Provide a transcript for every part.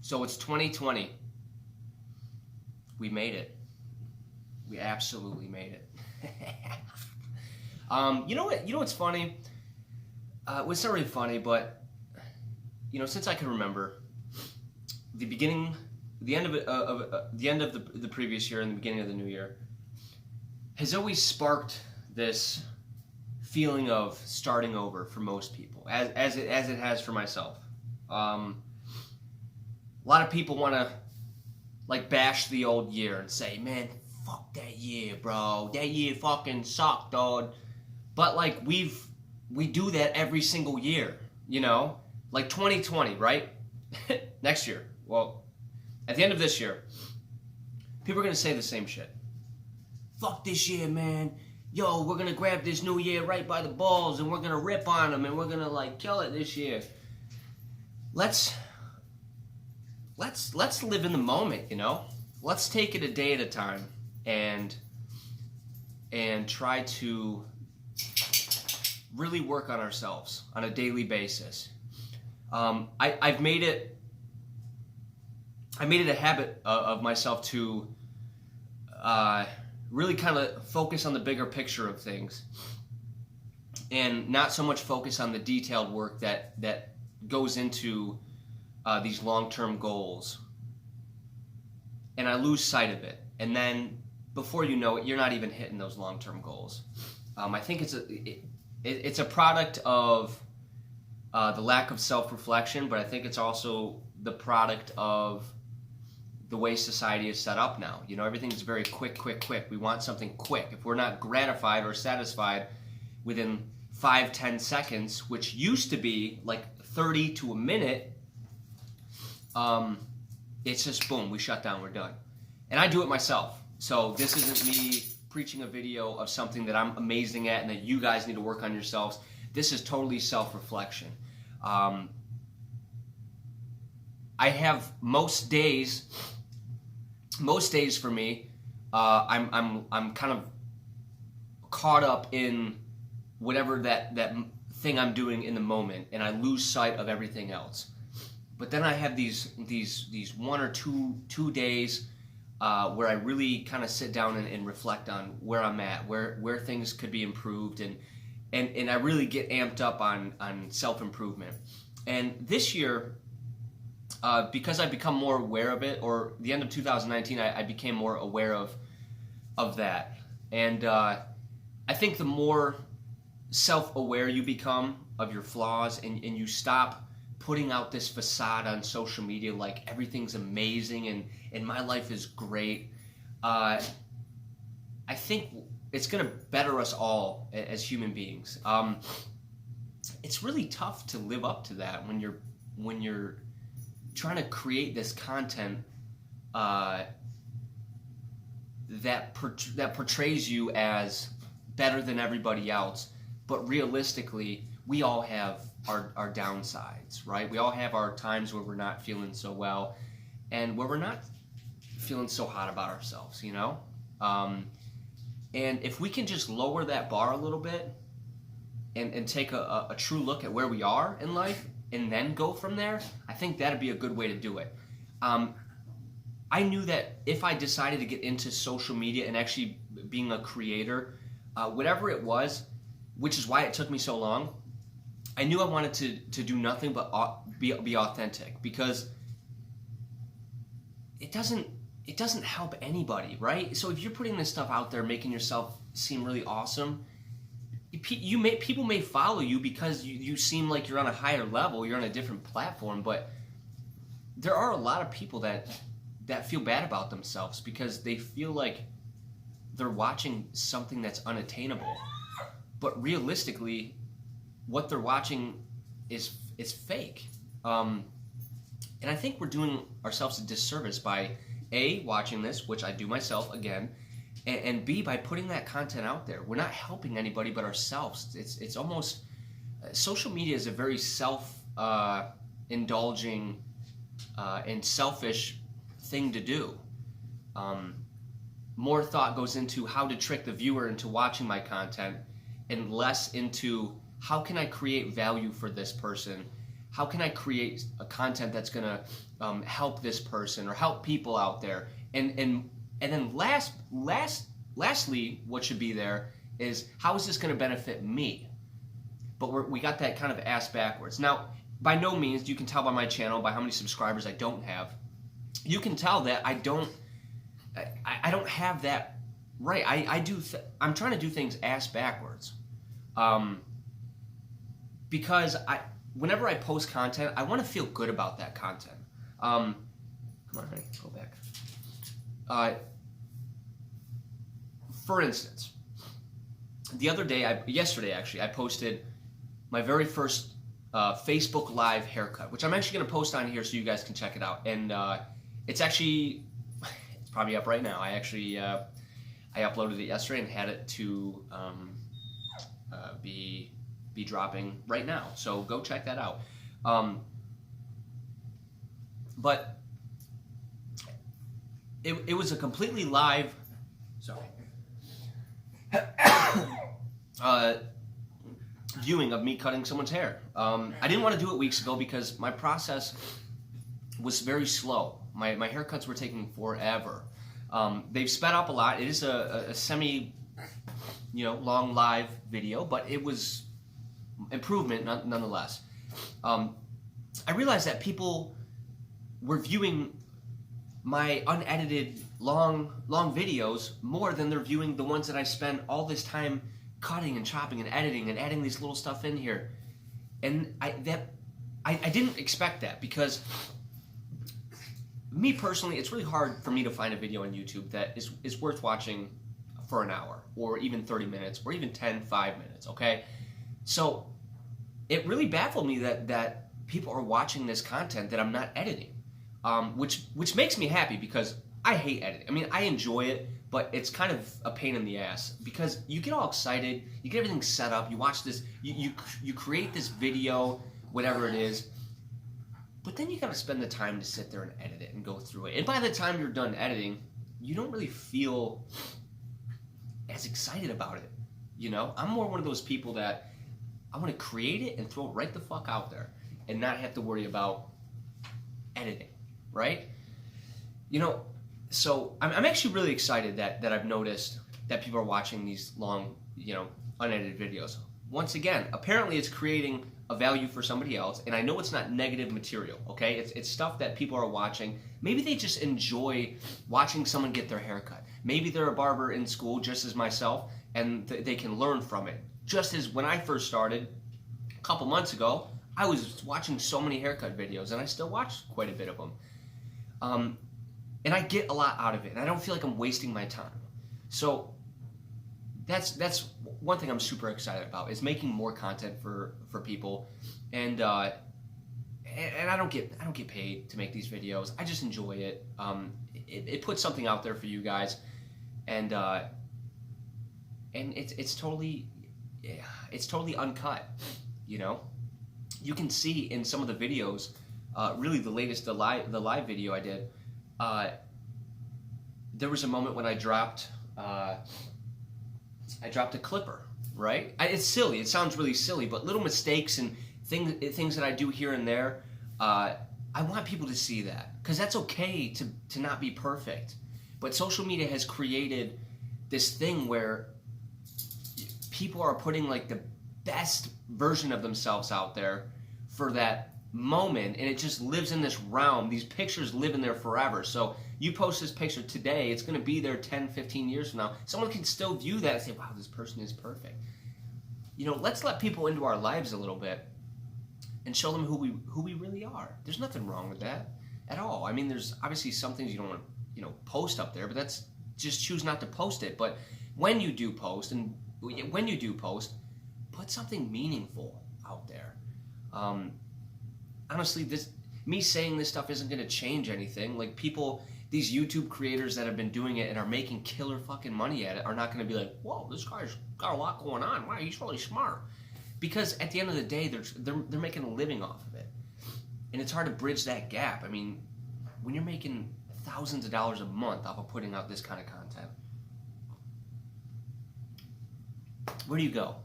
So it's 2020. We made it. We absolutely made it. You know what? You know what's funny? Well, it's not really funny, but since I can remember, the beginning, the end of it, the end of the previous year and the beginning of the new year, has always sparked this feeling of starting over for most people, as it has for myself. A lot of people want to bash the old year and say, "Man, fuck that year, bro. That year fucking sucked, dog." But we do that every single year, 2020, right? Next year. Well, at the end of this year, people are gonna say the same shit. Fuck this year, man. Yo, we're gonna grab this new year right by the balls and we're gonna rip on them and we're gonna kill it this year. Let's live in the moment, Let's take it a day at a time and try to really work on ourselves on a daily basis. I've made it a habit of myself to really kind of focus on the bigger picture of things and not so much focus on the detailed work that goes into these long-term goals. And I lose sight of it. And then before you know it, you're not even hitting those long-term goals. I think it's a product of the lack of self-reflection, but I think it's also the product of the way society is set up now. Everything's very quick. We want something quick. If we're not gratified or satisfied within 5-10 seconds, which used to be 30 to a minute, it's just boom, we shut down, we're done. And I do it myself. So this isn't me preaching a video of something that I'm amazing at and that you guys need to work on yourselves. This is totally self-reflection. I have most days for me, I'm kind of caught up in whatever that thing I'm doing in the moment, and I lose sight of everything else. But then I have these 1 or 2 days where I really kind of sit down and reflect on where I'm at, where things could be improved, and I really get amped up on self-improvement. And this year, because I've become more aware of it, or the end of 2019, I became more aware of that. And I think the more self-aware you become of your flaws and you stop putting out this facade on social media like everything's amazing and my life is great, I think it's going to better us all as human beings. It's really tough to live up to that when you're trying to create this content that portrays you as better than everybody else, but realistically, we all have our downsides, right? We all have our times where we're not feeling so well and where we're not feeling so hot about ourselves, And if we can just lower that bar a little bit and take a true look at where we are in life and then go from there, I think that'd be a good way to do it. I knew that if I decided to get into social media and actually being a creator, whatever it was, which is why it took me so long, I knew I wanted to do nothing but be authentic, because it doesn't help anybody, right? So if you're putting this stuff out there, making yourself seem really awesome, people may follow you because you seem like you're on a higher level, you're on a different platform, but there are a lot of people that feel bad about themselves because they feel like they're watching something that's unattainable. But realistically, what they're watching is fake. And I think we're doing ourselves a disservice by A, watching this, which I do myself again, and B, by putting that content out there. We're not helping anybody but ourselves. It's almost, social media is a very self-indulging and selfish thing to do. More thought goes into how to trick the viewer into watching my content and less into how can I create value for this person? how can I create a content that's gonna help this person or help people out there? And then lastly, what should be there is how is this gonna benefit me? But we got that kind of ass backwards. Now, by no means, you can tell by my channel, by how many subscribers I don't have, you can tell that I don't have that right. I'm trying to do things ass backwards. Because whenever I post content, I want to feel good about that content. Come on, honey, go back. For instance, yesterday actually, I posted my very first Facebook Live haircut, which I'm actually going to post on here so you guys can check it out. And it's probably up right now. I actually I uploaded it yesterday and had it to be dropping right now. So go check that out. But it was a completely live. Sorry. Viewing of me cutting someone's hair. I didn't want to do it weeks ago because my process was very slow. My haircuts were taking forever. They've sped up a lot. It is a semi, long live video, but it was improvement nonetheless. I realized that people were viewing my unedited long videos more than they're viewing the ones that I spend all this time cutting and chopping and editing and adding these little stuff in here. And I didn't expect that, because me personally, it's really hard for me to find a video on YouTube that is worth watching for an hour or even 30 minutes or even 5 minutes, okay? So it really baffled me that people are watching this content that I'm not editing, which makes me happy, because I hate editing. I mean, I enjoy it, but it's kind of a pain in the ass, because you get all excited, you get everything set up, you watch this, you create this video, whatever it is, but then you gotta spend the time to sit there and edit it and go through it. And by the time you're done editing, you don't really feel as excited about it. I'm more one of those people that I want to create it and throw it right the fuck out there and not have to worry about editing, right? So I'm actually really excited that I've noticed that people are watching these long, unedited videos. Once again, apparently it's creating a value for somebody else, and I know it's not negative material, okay? It's stuff that people are watching. Maybe they just enjoy watching someone get their hair cut. Maybe they're a barber in school, just as myself, and they can learn from it. Just as when I first started, a couple months ago, I was watching so many haircut videos, and I still watch quite a bit of them. And I get a lot out of it, and I don't feel like I'm wasting my time. So that's one thing I'm super excited about, is making more content for people, and I don't get paid to make these videos. I just enjoy it. It puts something out there for you guys, and it's totally uncut. You can see in some of the videos, really the live video I did. There was a moment when I dropped a clipper, right? It's silly. It sounds really silly, but little mistakes and things that I do here and there, I want people to see that, because that's okay to not be perfect. But social media has created this thing where people are putting like the best version of themselves out there for that moment, and it just lives in this realm. These pictures live in there forever. So you post this picture today, it's going to be there 10, 15 years from now. Someone can still view that and say, wow, this person is perfect. Let's let people into our lives a little bit and show them who we really are. There's nothing wrong with that at all. I mean, there's obviously some things you don't want to, post up there, but that's just choose not to post it. But when you do post, put something meaningful out there. Honestly, me saying this stuff isn't going to change anything. Like, these YouTube creators that have been doing it and are making killer fucking money at it are not going to be like, whoa, this guy's got a lot going on. Wow, he's really smart. Because at the end of the day, they're making a living off of it. And it's hard to bridge that gap. I mean, when you're making thousands of dollars a month off of putting out this kind of content, where do you go?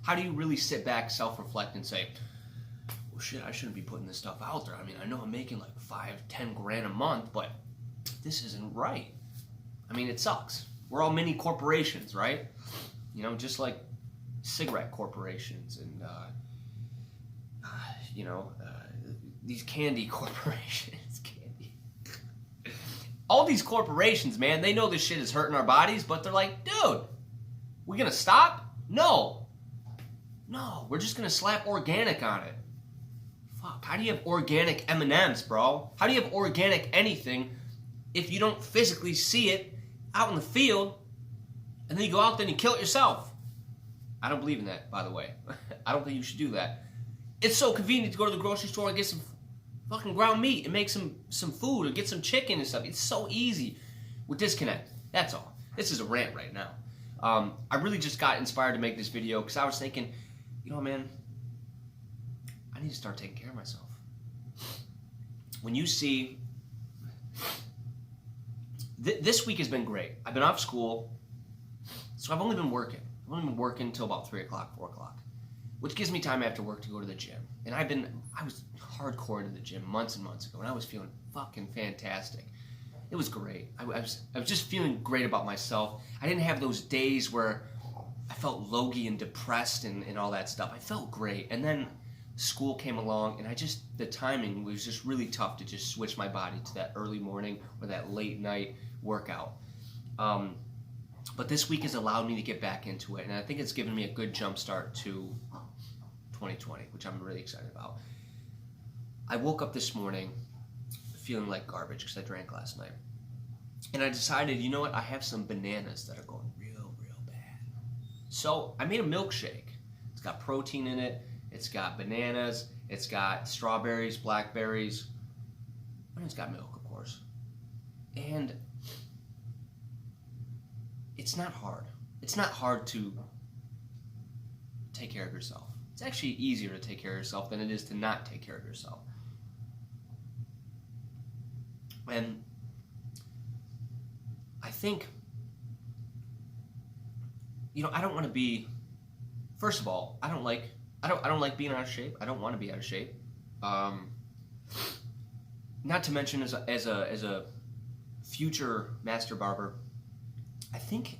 How do you really sit back, self-reflect, and say, well, shit, I shouldn't be putting this stuff out there. I mean, I know I'm making like 5-10 grand a month, but this isn't right. I mean, it sucks. We're all mini corporations, right? You know, just like cigarette corporations and, these candy corporations. Candy. All these corporations, man, they know this shit is hurting our bodies, but they're like, dude, we gonna stop? No, we're just gonna slap organic on it. Fuck, how do you have organic M&Ms, bro? How do you have organic anything if you don't physically see it out in the field, and then you go out there and you kill it yourself? I don't believe in that, by the way. I don't think you should do that. It's so convenient to go to the grocery store and get some fucking ground meat and make some food or get some chicken and stuff. It's so easy with disconnect. That's all. This is a rant right now. I really just got inspired to make this video because I was thinking, you know, man, I need to start taking care of myself. When you see, this week has been great. I've been off school, so I've only been working. I've only been working until about 3 o'clock, 4 o'clock, which gives me time after work to go to the gym. And I was hardcore into the gym months and months ago, and I was feeling fucking fantastic. It was great. I was just feeling great about myself. I didn't have those days where I felt logy and depressed and all that stuff. I felt great. And then school came along, and the timing was just really tough to just switch my body to that early morning or that late night workout. But this week has allowed me to get back into it, and I think it's given me a good jump start to 2020, which I'm really excited about. I woke up this morning feeling like garbage because I drank last night. And I decided, you know what, I have some bananas that are going real bad. So I made a milkshake. It's got protein in it, it's got bananas, it's got strawberries, blackberries, and it's got milk, of course. And it's not hard. It's not hard to take care of yourself. It's actually easier to take care of yourself than it is to not take care of yourself. And I think, you know, I don't want to be, first of all, I don't like being out of shape. I don't want to be out of shape. Not to mention as a future master barber, I think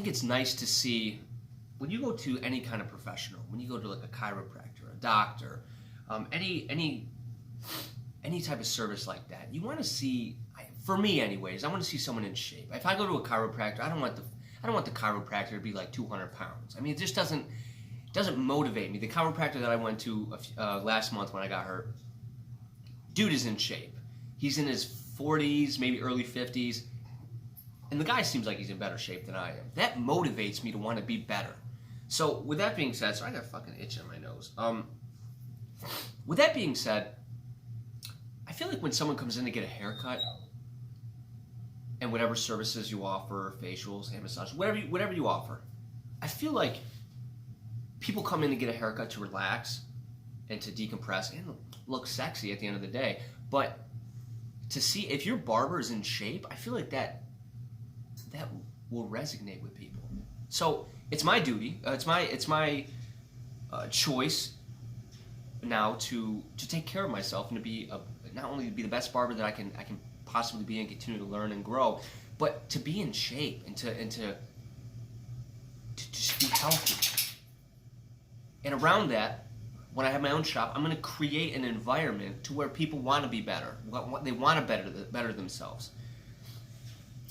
it's nice to see when you go to any kind of professional, when you go to like a chiropractor, a doctor, any type of service like that, you want to see, for me anyways, I want to see someone in shape. If I go to a chiropractor, I don't want the chiropractor to be like 200 pounds. I mean, it just doesn't motivate me. The chiropractor that I went to last month when I got hurt, dude is in shape. He's in his 40s, maybe early 50s, and the guy seems like he's in better shape than I am. That motivates me to want to be better. So with that being said, I got a fucking itch on my nose. With that being said, I feel like when someone comes in to get a haircut, and whatever services you offer, facials, hand massage, whatever you offer, I feel like people come in to get a haircut to relax and to decompress and look sexy at the end of the day. But to see if your barber is in shape, I feel like that will resonate with people. So it's my duty, it's my choice now to take care of myself and to be not only to be the best barber that I can possibly be and continue to learn and grow, but to be in shape and to just be healthy. And around that, when I have my own shop, I'm going to create an environment to where people want to be better. They want to better themselves.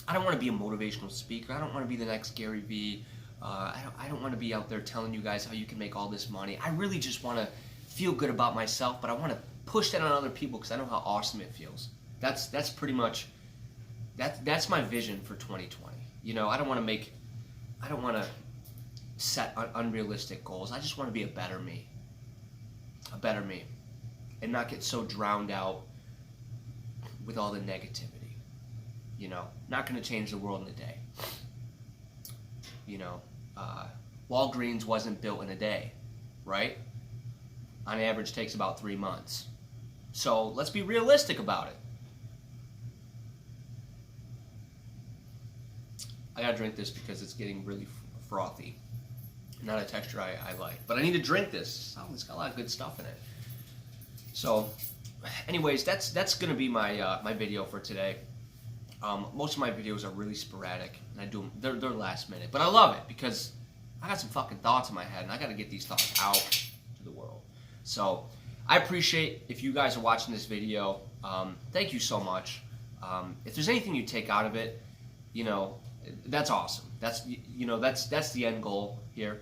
I don't want to be a motivational speaker. I don't want to be the next Gary Vee. I don't want to be out there telling you guys how you can make all this money. I really just want to feel good about myself, but I want to push that on other people because I know how awesome it feels. That's pretty much that's my vision for 2020. You know, I don't want to set unrealistic goals. I just want to be a better me, and not get so drowned out with all the negativity. You know, not going to change the world in a day. You know, Walgreens wasn't built in a day, right? On average, takes about 3 months. So let's be realistic about it. I gotta drink this because it's getting really frothy. Not a texture I like. But I need to drink this. Oh, it's got a lot of good stuff in it. So, anyways, that's gonna be my my video for today. Most of my videos are really sporadic, and I do them. They're last minute, but I love it because I got some fucking thoughts in my head, and I got to get these thoughts out to the world. So, I appreciate if you guys are watching this video. Thank you so much. If there's anything you take out of it, you know, that's awesome. That's that's the end goal here.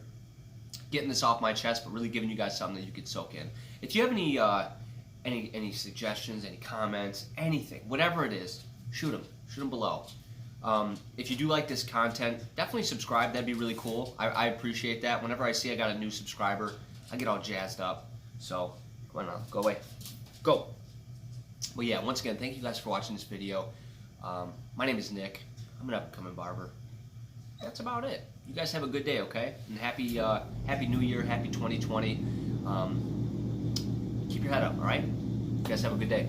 Getting this off my chest, but really giving you guys something that you could soak in. If you have any suggestions, any comments, anything, whatever it is, shoot them below. If you do like this content, definitely subscribe. That'd be really cool. I appreciate that. Whenever I see I got a new subscriber, I get all jazzed up. So, come on now, go away. Go. Well, yeah, once again, thank you guys for watching this video. My name is Nick. I'm an up-and-coming barber. That's about it. You guys have a good day, okay? And happy New Year, happy 2020. Keep your head up, all right? You guys have a good day.